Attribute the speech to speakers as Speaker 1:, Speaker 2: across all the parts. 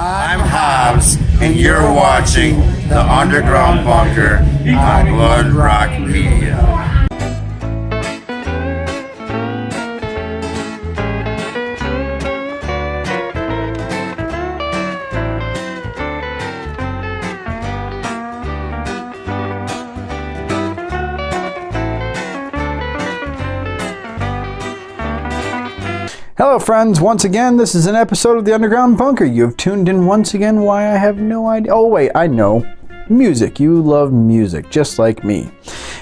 Speaker 1: I'm Hobbs, and you're watching The Underground Bunker on Bloodrock Media.
Speaker 2: Hello friends, once again, this is an episode of The Underground Bunker. You've tuned in once again. Why, I have no idea. Oh wait, I know. Music. You love music, just like me.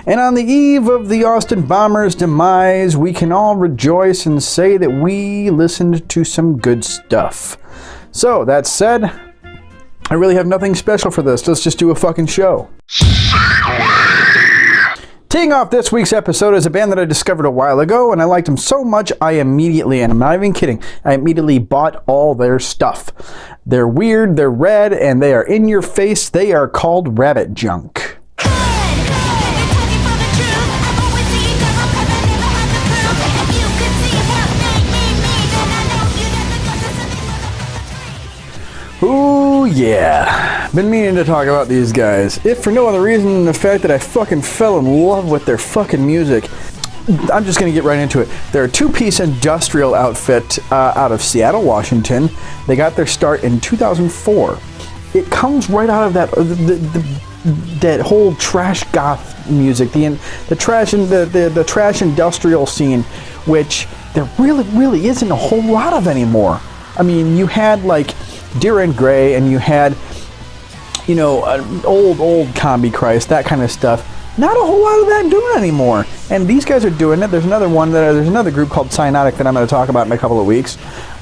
Speaker 2: And on the eve of the Austin Bombers' demise, we can all rejoice and say that we listened to some good stuff. So, that said, I really have nothing special for this. Let's just do a fucking show. Teeing off this week's episode is a band that I discovered a while ago, and I liked them so much I immediately, and I'm not even kidding, I immediately bought all their stuff. They're weird, they're red, and they are in your face. They are called Rabbit Junk. Ooh, yeah. Been meaning to talk about these guys. If for no other reason than the fact that I fucking fell in love with their fucking music. I'm just gonna get right into it. They're a two-piece industrial outfit out of Seattle, Washington. They got their start in 2004. It comes right out of that that whole trash goth music, the trash and the trash industrial scene, which there really isn't a whole lot of anymore. I mean, you had like Deer and Gray, and you had, you know, old Combi Christ, that kind of stuff. Not a whole lot of that doing anymore. And these guys are doing it. There's another group called Cyanotic that I'm going to talk about in a couple of weeks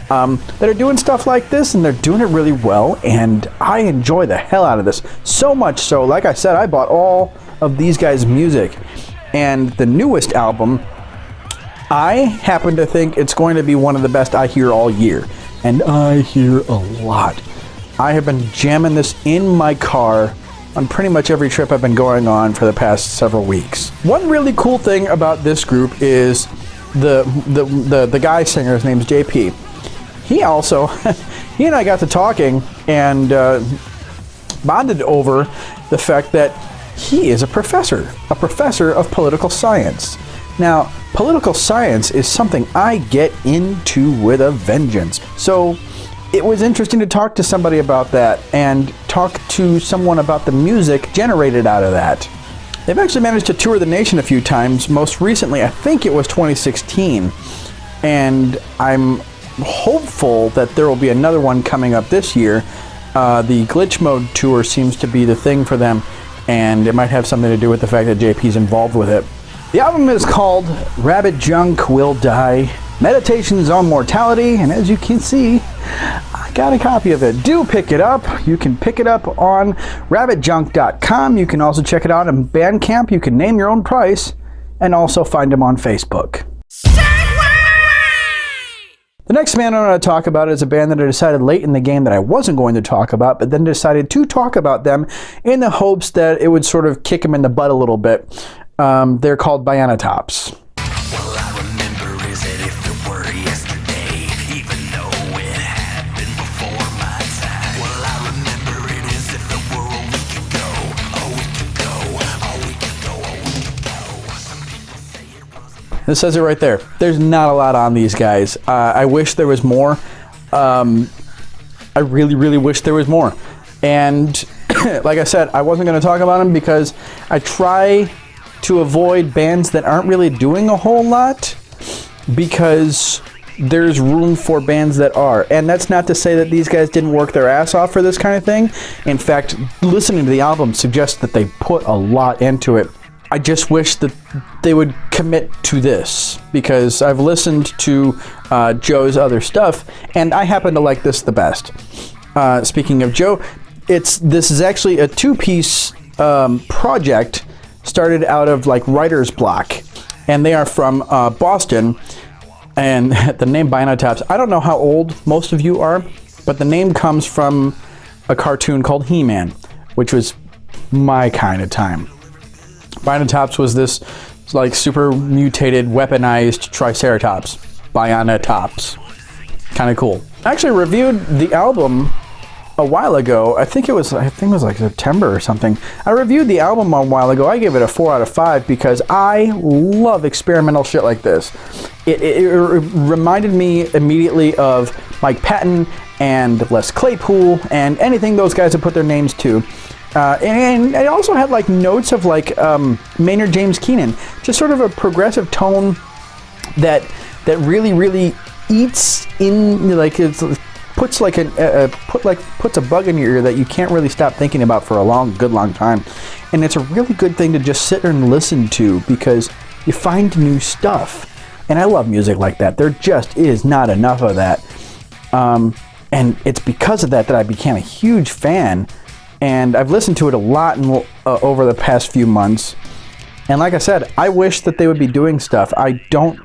Speaker 2: that are doing stuff like this, and they're doing it really well, and I enjoy the hell out of this. So much so, like I said, I bought all of these guys' music. And the newest album, I happen to think it's going to be one of the best I hear all year. And I hear a lot. I have been jamming this in my car on pretty much every trip I've been going on for the past several weeks. One really cool thing about this group is the guy singer, his name's JP. He and I got to talking and bonded over the fact that he is a professor of political science. Now, political science is something I get into with a vengeance. So it was interesting to talk to somebody about that and talk to someone about the music generated out of that. They've actually managed to tour the nation a few times. Most recently, I think it was 2016. And I'm hopeful that there will be another one coming up this year. The Glitch Mode tour seems to be the thing for them, and it might have something to do with the fact that JP's involved with it. The album is called Rabbit Junk Will Die, Meditations on Mortality, and as you can see, I got a copy of it. Do pick it up. You can pick it up on rabbitjunk.com. You can also check it out on Bandcamp. You can name your own price, and also find them on Facebook. The next band I'm going to talk about is a band that I decided late in the game that I wasn't going to talk about, but then decided to talk about them in the hopes that it would sort of kick them in the butt a little bit. They're called by Anatops.
Speaker 3: Well, I remember is it if it were yesterday, even though it happened before my time. Well, I remember it as if it were a week ago, a week ago, a week ago, a week ago. Some people say it was.
Speaker 2: This says it right there. There's not a lot on these guys. I wish there was more. I really wish there was more. And like I said, I wasn't going to talk about them because I try to avoid bands that aren't really doing a whole lot, because there's room for bands that are. And that's not to say that these guys didn't work their ass off for this kind of thing. In fact, listening to the album suggests that they put a lot into it. I just wish that they would commit to this, because I've listened to Joe's other stuff, and I happen to like this the best. Speaking of Joe, this is actually a two-piece project started out of like writer's block, and they are from Boston, and the name Anatops, I don't know how old most of you are, but the name comes from a cartoon called He-Man, which was my kind of time. Anatops was this like super mutated, weaponized Triceratops. Anatops. Kind of cool. I actually reviewed the album a while ago. I think it was like September or something. I reviewed the album a while ago. I gave it a 4 out of 5 because I love experimental shit like this. It reminded me immediately of Mike Patton and Les Claypool and anything those guys have put their names to. And it also had like notes of like Maynard James Keenan, just sort of a progressive tone that really eats in, like it's puts like puts a bug in your ear that you can't really stop thinking about for a good long time. And it's a really good thing to just sit there and listen to because you find new stuff. And I love music like that. There just is not enough of that. And it's because of that I became a huge fan. And I've listened to it a lot over the past few months. And like I said, I wish that they would be doing stuff. I don't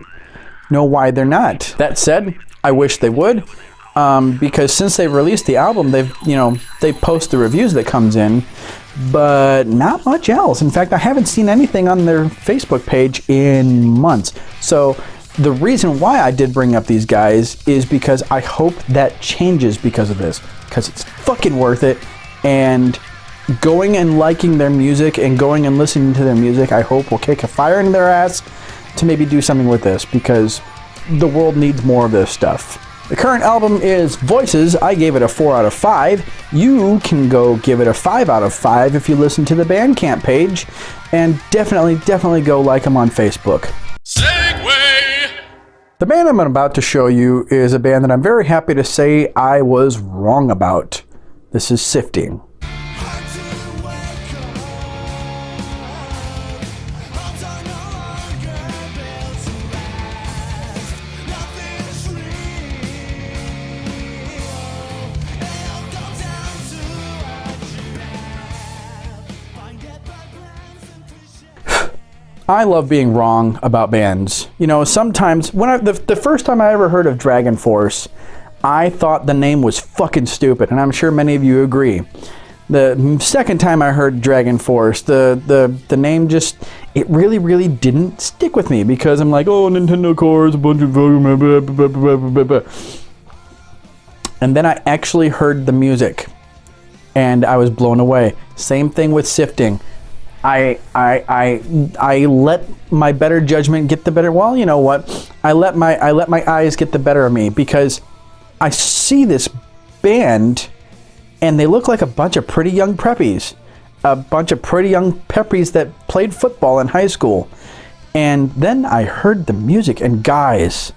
Speaker 2: know why they're not. That said, I wish they would. Because since they've released the album, they post the reviews that comes in, but not much else. In fact, I haven't seen anything on their Facebook page in months. So the reason why I did bring up these guys is because I hope that changes because of this. Because it's fucking worth it. And going and liking their music and going and listening to their music, I hope will kick a fire in their ass to maybe do something with this, because the world needs more of this stuff. The current album is Voices. I gave it a 4 out of 5. You can go give it a 5 out of 5 if you listen to the Bandcamp page. And definitely go like them on Facebook.
Speaker 3: Segway!
Speaker 2: The band I'm about to show you is a band that I'm very happy to say I was wrong about. This is Sifting. I love being wrong about bands. You know, sometimes when the first time I ever heard of Dragon Force, I thought the name was fucking stupid, and I'm sure many of you agree. The second time I heard Dragon Force, the name just, it really didn't stick with me, because I'm like, oh, Nintendo cores, a bunch of blah. And then I actually heard the music, and I was blown away. Same thing with Sifting. I let my better judgment get the better. Well, you know what? I let my eyes get the better of me, because I see this band and they look like a bunch of pretty young preppies. A bunch of pretty young preppies that played football in high school. And then I heard the music, and guys,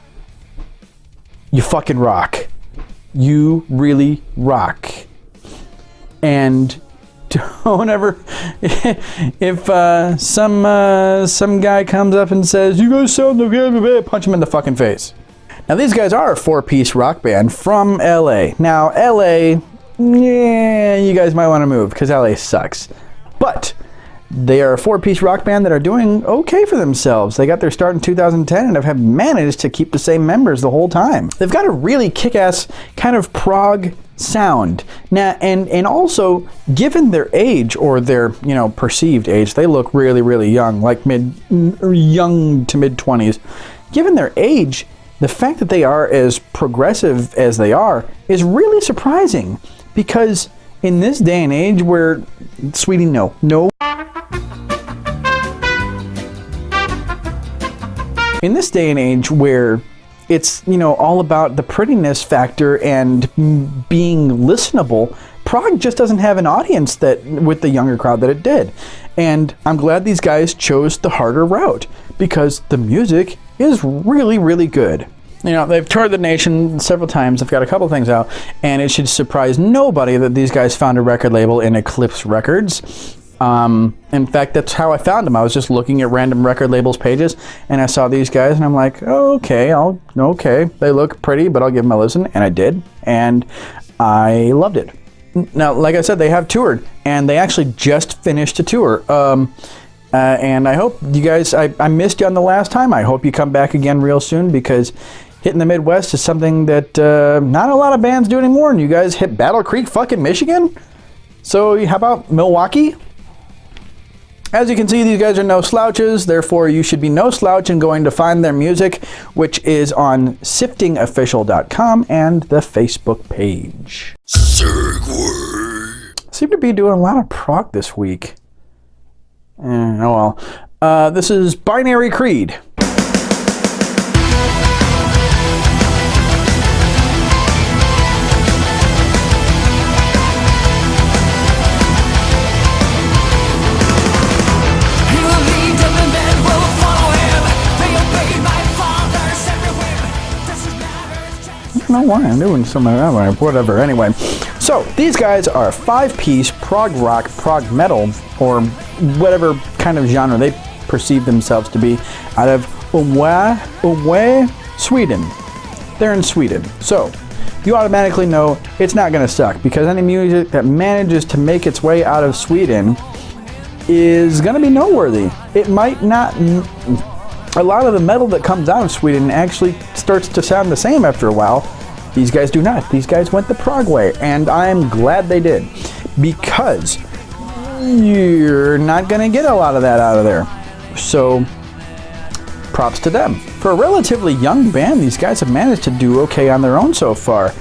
Speaker 2: you fucking rock. You really rock. And don't ever, if some guy comes up and says, you guys sound okay, punch him in the fucking face. Now, these guys are a 4-piece rock band from LA. Now, LA, yeah, you guys might want to move, because LA sucks. But they are a 4-piece rock band that are doing okay for themselves. They got their start in 2010 and have managed to keep the same members the whole time. They've got a really kick-ass kind of prog sound. Now, and also, given their age, or their, perceived age, they look really young, like young to mid-20s. Given their age, the fact that they are as progressive as they are is really surprising, because in this day and age where, sweetie, no. In this day and age where it's, all about the prettiness factor and being listenable, prog just doesn't have an audience that with the younger crowd that it did. And I'm glad these guys chose the harder route, because the music is really good. They've toured the nation several times. They've got a couple things out, and it should surprise nobody that these guys found a record label in Eclipse Records. In fact, that's how I found them. I was just looking at random record labels pages, and I saw these guys, and I'm like, oh, okay, they look pretty, but I'll give them a listen, and I did, and I loved it. Now, like I said, they have toured, and they actually just finished a tour. And I hope you guys, I missed you on the last time. I hope you come back again real soon, because hitting the Midwest is something that not a lot of bands do anymore. And you guys hit Battle Creek, fucking Michigan? So how about Milwaukee? As you can see, these guys are no slouches. Therefore, you should be no slouch in going to find their music, which is on siftingofficial.com and the Facebook page.
Speaker 3: Segway.
Speaker 2: Seem to be doing a lot of prog this week. Oh well. This is Binary Creed. I don't know why I'm doing some of that, whatever. Anyway, so these guys are a 5-piece prog rock, prog metal, or whatever kind of genre they perceive themselves to be, out of Umeå, Sweden. They're in Sweden, so you automatically know it's not going to suck, because any music that manages to make its way out of Sweden is going to be noteworthy. It might not. A lot of the metal that comes out of Sweden actually starts to sound the same after a while. These guys do not. These guys went the prog way, and I'm glad they did, because you're not going to get a lot of that out of there. So, props to them. For a relatively young band, these guys have managed to do okay on their own so far.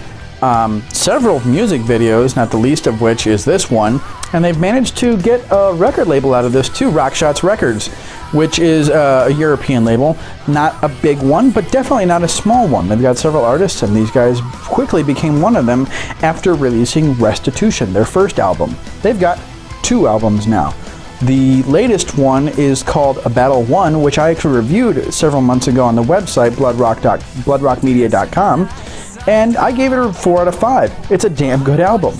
Speaker 2: Several music videos, not the least of which is this one, and they've managed to get a record label out of this too, Rockshots Records, which is a European label. Not a big one, but definitely not a small one. They've got several artists, and these guys quickly became one of them after releasing Restitution, their first album. They've got 2 albums now. The latest one is called A Battle Won, which I actually reviewed several months ago on the website, bloodrockmedia.com, and I gave it a 4 out of 5. It's a damn good album.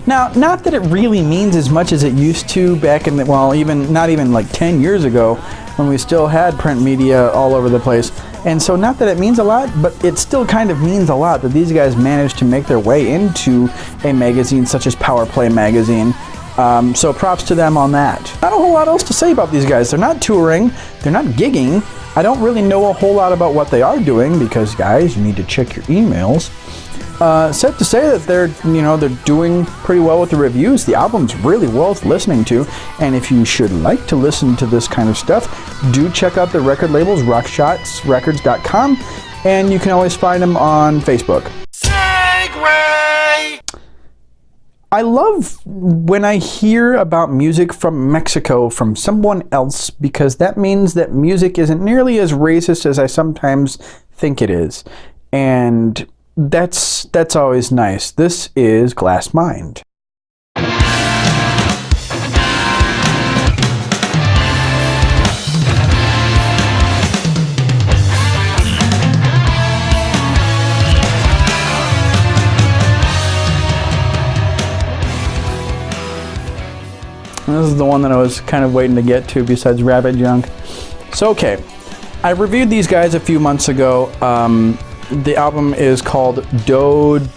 Speaker 2: Now, not that it really means as much as it used to back in the, well, not even like 10 years ago, when we still had print media all over the place. And so not that it means a lot, but it still kind of means a lot that these guys managed to make their way into a magazine such as Power Play magazine. So props to them on that. Not a whole lot else to say about these guys. They're not touring, they're not gigging. I don't really know a whole lot about what they are doing, because guys, you need to check your emails. Safe to say that they're doing pretty well with the reviews. The album's really worth listening to, and if you should like to listen to this kind of stuff, do check out the record labels, rockshotsrecords.com, and you can always find them on Facebook.
Speaker 1: Segway!
Speaker 2: I love when I hear about music from Mexico from someone else, because that means that music isn't nearly as racist as I sometimes think it is. And that's always nice. This is Glass Mind. This is the one that I was kind of waiting to get to besides Rabbit Junk. So, okay. I reviewed these guys a few months ago. The album is called Dodecahedro.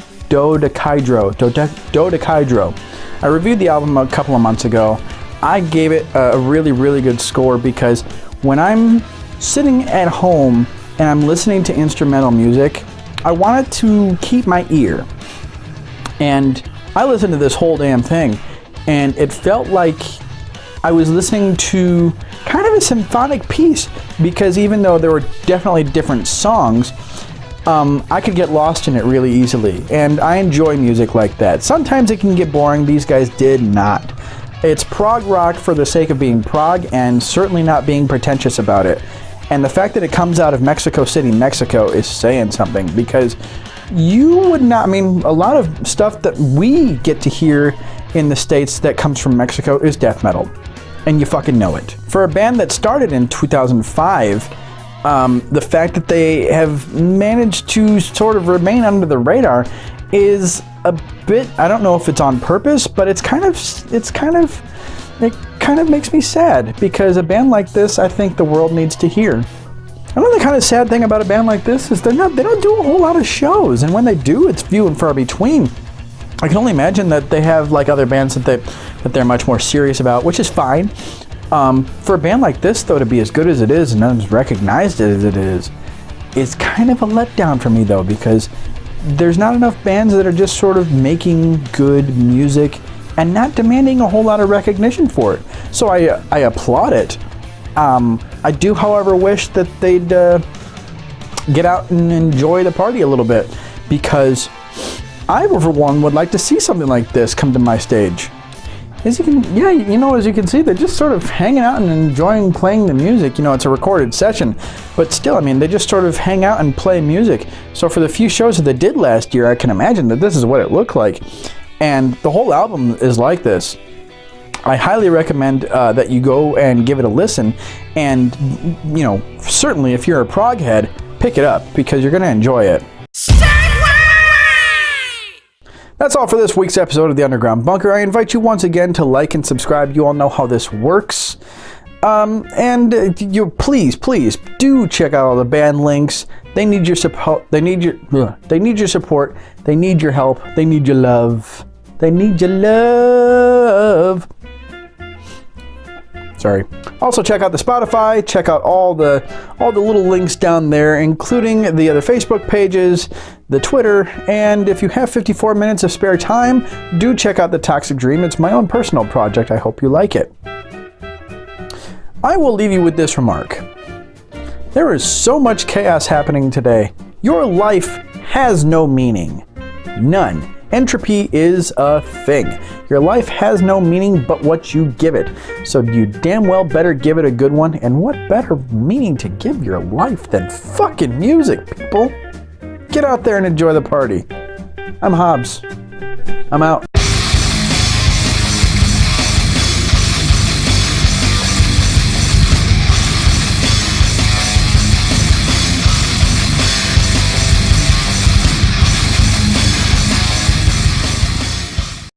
Speaker 2: I reviewed the album a couple of months ago. I gave it a really, really good score, because when I'm sitting at home and I'm listening to instrumental music, I wanted to keep my ear. And I listened to this whole damn thing, and it felt like I was listening to kind of a symphonic piece, because even though there were definitely different songs, I could get lost in it really easily, and I enjoy music like that. Sometimes it can get boring. These guys did not. It's prog rock for the sake of being prog, and certainly not being pretentious about it. And the fact that it comes out of Mexico City, Mexico, is saying something, because you would not, a lot of stuff that we get to hear in the States that comes from Mexico is death metal, and you fucking know it. For a band that started in 2005, the fact that they have managed to sort of remain under the radar is a bit, I don't know if it's on purpose, but it kind of makes me sad, because a band like this, I think the world needs to hear. Another kind of sad thing about a band like this is they don't do a whole lot of shows, and when they do, it's few and far between. I can only imagine that they have like other bands that they're much more serious about, which is fine. For a band like this, though, to be as good as it is and as recognized as it is kind of a letdown for me, though, because there's not enough bands that are just sort of making good music and not demanding a whole lot of recognition for it. So I applaud it. I do, however, wish that they'd get out and enjoy the party a little bit, because I, for one, would like to see something like this come to my stage. as you can see, they're just sort of hanging out and enjoying playing the music. You know, it's a recorded session, but still, I mean, they just sort of hang out and play music. So for the few shows that they did last year, I can imagine that this is what it looked like. And the whole album is like this. I highly recommend that you go and give it a listen. And, you know, certainly if you're a prog head, pick it up because you're going to enjoy it. That's all for this week's episode of The Underground Bunker. I invite you once again to like and subscribe. You all know how this works. You please do check out all the band links. They need your support. They need your support. They need your help. They need your love. They need your love. Sorry. Also check out the Spotify, check out all the little links down there, including the other Facebook pages, the Twitter, and if you have 54 minutes of spare time, do check out The Toxic Dream. It's my own personal project. I hope you like it. I will leave you with this remark. There is so much chaos happening today. Your life has no meaning. None. Entropy is a thing. Your life has no meaning but what you give it. So you damn well better give it a good one. And what better meaning to give your life than fucking music, people? Get out there and enjoy the party. I'm Hobbs. I'm out.